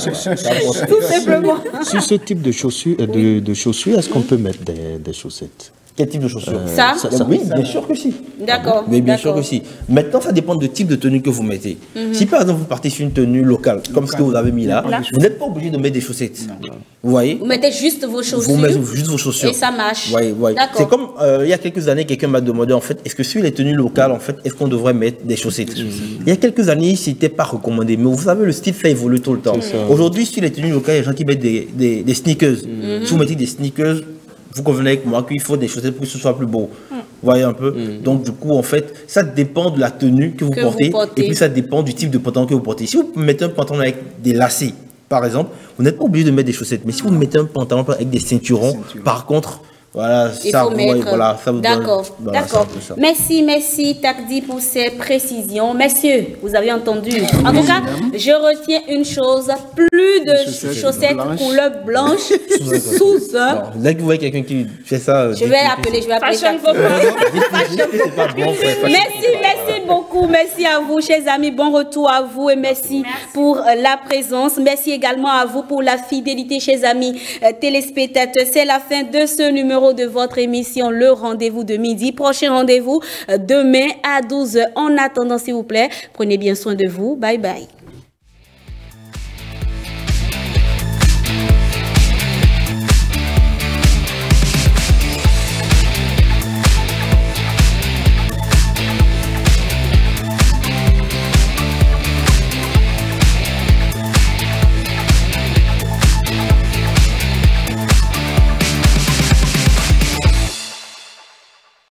Tout simplement.
Sur ce type de chaussures, est-ce qu'on peut mettre des chaussettes?
Quel type de chaussures?
Ça
oui, bien sûr que si.
D'accord.
Mais bien sûr que si. Maintenant, ça dépend du type de tenue que vous mettez. Si par exemple vous partez sur une tenue locale, comme ce que vous avez mis là, vous n'êtes pas obligé de mettre des chaussettes. Vous voyez?
Vous mettez juste vos chaussures.
Vous mettez juste vos chaussures.
Et ça marche.
C'est comme il y a quelques années, quelqu'un m'a demandé en fait, est-ce que sur les tenues locales, en fait, est-ce qu'on devrait mettre des chaussettes? Il y a quelques années, c'était pas recommandé. Mais vous savez, le style ça évolue tout le temps. Aujourd'hui, sur les tenues locales, il y a des gens qui mettent des sneakers. Si vous mettez des sneakers, vous convenez avec moi qu'il faut des chaussettes pour que ce soit plus beau. Vous voyez un peu? Donc, du coup, en fait, ça dépend de la tenue que vous portez. Et puis, ça dépend du type de pantalon que vous portez. Si vous mettez un pantalon avec des lacets, par exemple, vous n'êtes pas obligé de mettre des chaussettes. Mais si vous mettez un pantalon avec des ceinturons, par contre, voilà, ça vous donne...
D'accord, d'accord. Merci Takdi pour ces précisions. Messieurs, vous avez entendu. En tout cas, je retiens une chose, plus de chaussettes couleur blanche sous un.
Dès que vous voyez quelqu'un qui fait ça...
Je vais appeler
Fashion
Merci beaucoup. Merci à vous, chers amis. Bon retour à vous et merci pour la présence. Merci également à vous pour la fidélité, chers amis téléspectateurs. C'est la fin de ce numéro de votre émission Le Rendez-vous de midi. Prochain rendez-vous demain à 12h. En attendant, s'il vous plaît, prenez bien soin de vous. Bye bye.